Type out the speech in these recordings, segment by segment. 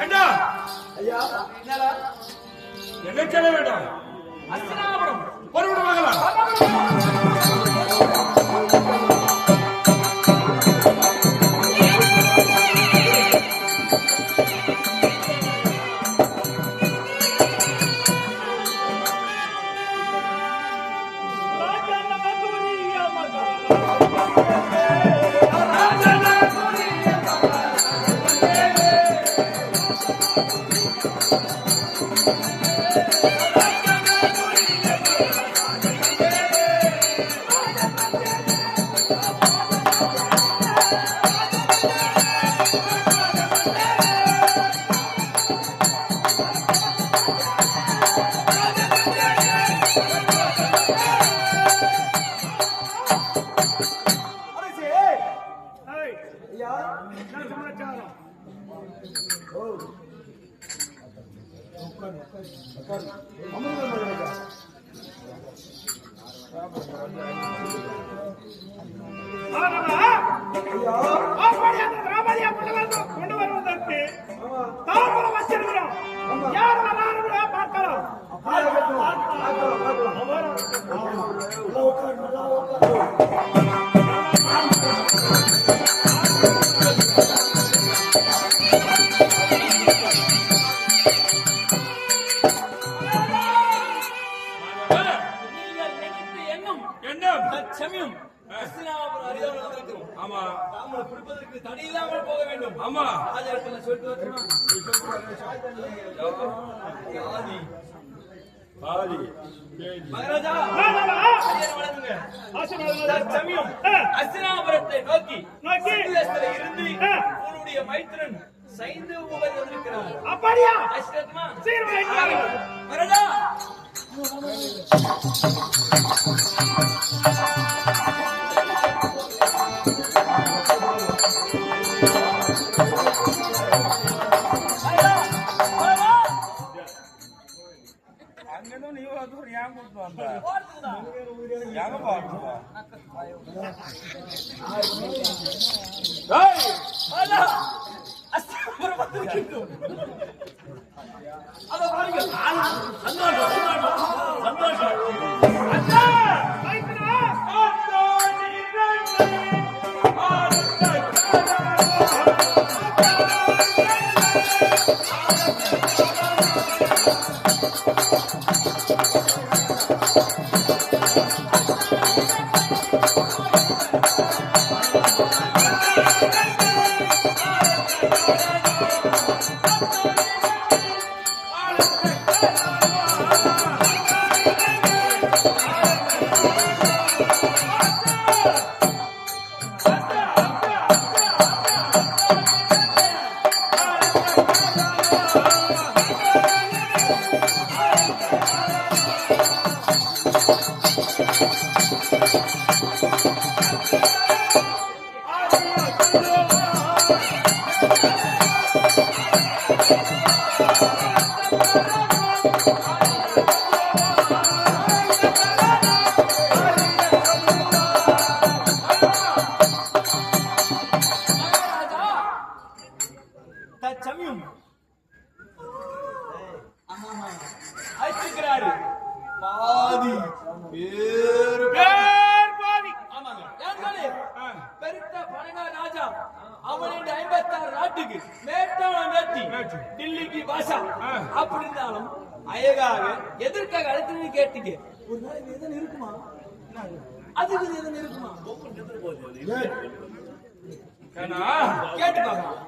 ஏண்டா ஐயா என்னடா என்ன சொல்ல வேண்டாம் அஸ்தினாபுரம் பொறுவிட மகளா கொண்டு வருவதற்கு தாமரம் வச்சிருக்கிறோம். யார் வரான்னு பார்க்கலாம். ஆமா தாமரை பிடிப்பதற்கு தடை இல்லாமல் போக வேண்டும். ஆமா ராஜாக்கள் சொல்லிட்டு வரணுமா? மகாராஜா வணங்குங்க. சமயம் அஸ்தினாபுரத்தை நோக்கி இருந்து உன்னுடைய மைத்திரன் சைந்து உபரி வந்திருக்கிறார். அப்படியா? அஸ்திரத்மா மகாராஜா அங்கதான் நீ ஒரு ஏன் கூட்டு வந்த எங்க பாட்டு அஸ்தினாபுரம் வந்திருக்கிறோம். அத பாருங்க. சந்தோஷம் சந்தோஷம். அண்ணா மைத்ரா தற்சமயம் அழைத்திருக்கிறாரு. பாதி பேர் பாதி. ஆமாங்க. யாருக்காலே பெருத்த பனகா ராஜா அவனின் 56 நாட்டுக்கு மேட்டாளம் ஏற்றி டில்லிக்கு பாஷா அப்படி இருந்தாலும் அழகாக எதற்காக அழைத்து கேட்டீங்க. ஒரு நாள் எதன் இருக்குமா? அதுக்கு எதன் இருக்குமா? கேட்டு பார்க்கலாம்.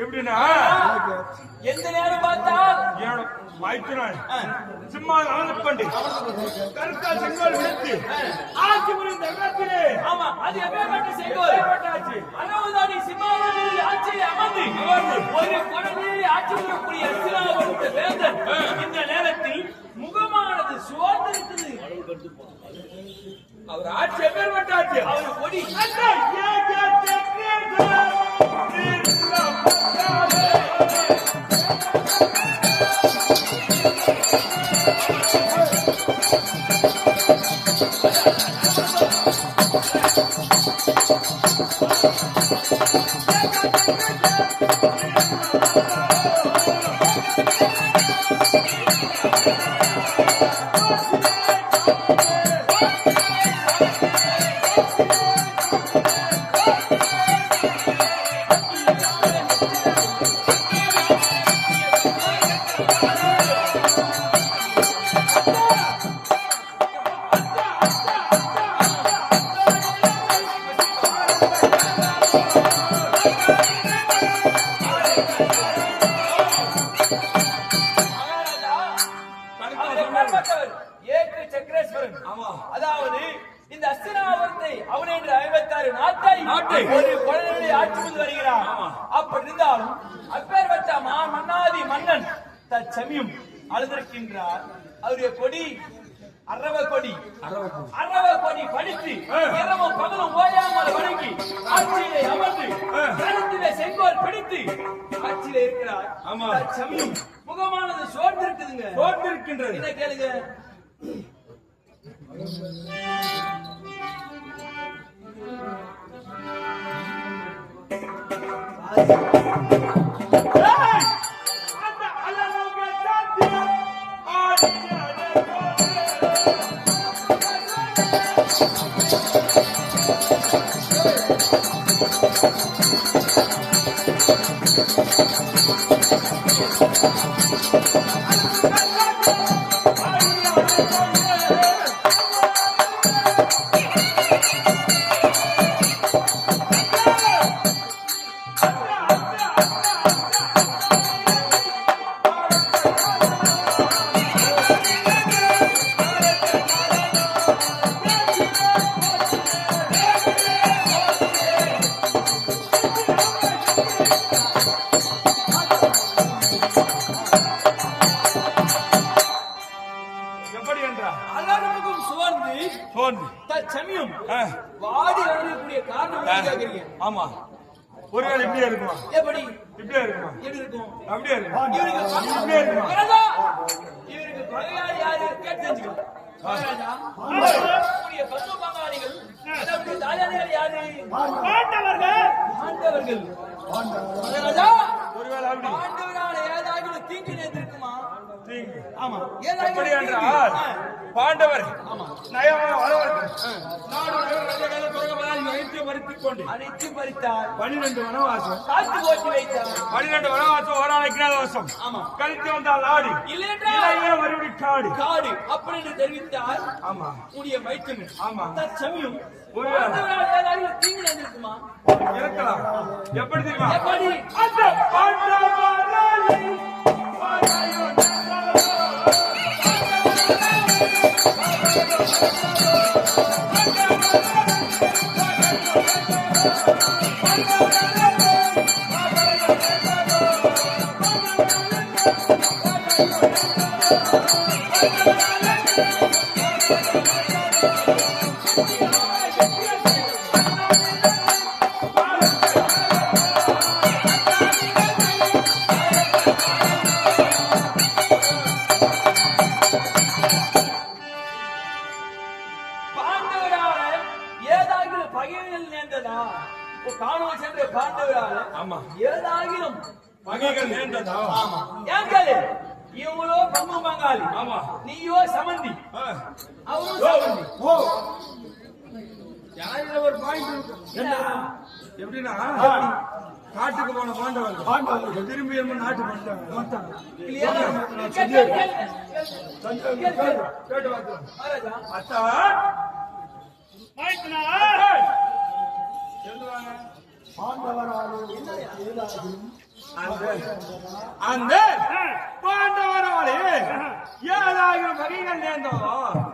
எப்படின்னா எந்த நேரம் பார்த்தால் மைத்துனான் சும்மா அவனுப்பண்டு கருத்தா செங்கோல் விடுத்து ஆட்சி புரிந்த இடத்திலே ஆமா அது எப்பேற்பட்ட செங்கோல் ஆட்சி அனவதானி சிம்மாசனத்தில் ஆட்சியை அமர்ந்து ஒரு குழந்தையை ஆட்சி புரியக்கூடிய அஸ்தினாபுரத்து வேந்தன் இந்த நேரத்தில் முகமானது சுவார்ந்திருக்குது. அவர் ஆட்சி எப்பேற்பட்ட ஆட்சி அவர் கொடி இருந்தாலும் அப்பேற்பட்ட மன்னாதி மன்னன் தற்சமயம் அழுதிருக்கின்றார். அவருடைய கொடி அரவ கொடி படித்து இரவும் பகலும் ஓயாமல் வணங்கி ஆட்சியிலே அமர்ந்து கருத்திலே செங்கோல் பிடித்து ஆட்சியிலே இருக்கிறார். தற்சமயம் முகமானது சோர்ந்திருக்குதுங்க. என்ன கேளுங்க. தற்சமயம் வாடி வரக்கூடிய காரணம் கேக்குறீங்க. ஆமா, ஒருவேளை இப்படியே இருக்குமா? எப்படி இப்படியே இருக்குமா? எப்படி இருக்கும்? அப்படியே இருக்கும். இவருக்கு பகையாளி யாரு கேட்டு தெரிஞ்சுக்கணும். பத்து பங்காளிகள் தாயாளிகள் யாரு? பாண்டவர்கள். ஒருவேளை அப்படி பாண்டவரால ஏதாவது தீங்கு நேர்ந்திருக்குமா? ஆமா. எப்படி என்றால் பாண்டவர் நயமான வரவர்கள் அனைத்து பறித்தார். 12 வனவாசம் காத்து போட்டு வைத்தார். 12 வனவாசம் ஓரான கிராதவாசம் கழித்து வந்தால் நாடு இல்லையே மறுபடி காடு அப்படின்னு தெரிவித்தார். ஆமா, உடைய மைத்துனன். ஆமா, தற்சமயம் ஒருவேளை தீங்கு நேர்ந்திருக்குமா? இருக்கலாம். எப்படி தெரியுமா? எப்படி? அந்த பாண்டவராலே பகைகள் நேர்ந்ததா? காணோம் சென்ற பாண்டவரால ஏதாகிலும் பகைகள் நேர்ந்ததா? ஆமா. ஏன் இவங்களோ பங்கு பங்காளி. ஆமா. நீயோ சமந்தி. அவரும் சமந்தி. ஓ, யாரில ஒரு பாயிண்ட் இருக்கு. எப்படின்னா காட்டுக்கு போன பாண்டவர்கள் திரும்பி நாட்டுக்கு வந்துட்டாங்க. அத்தா அந்த பாண்டவராலே ஏழாயிரம் வகைகள் நேர்ந்தோம்.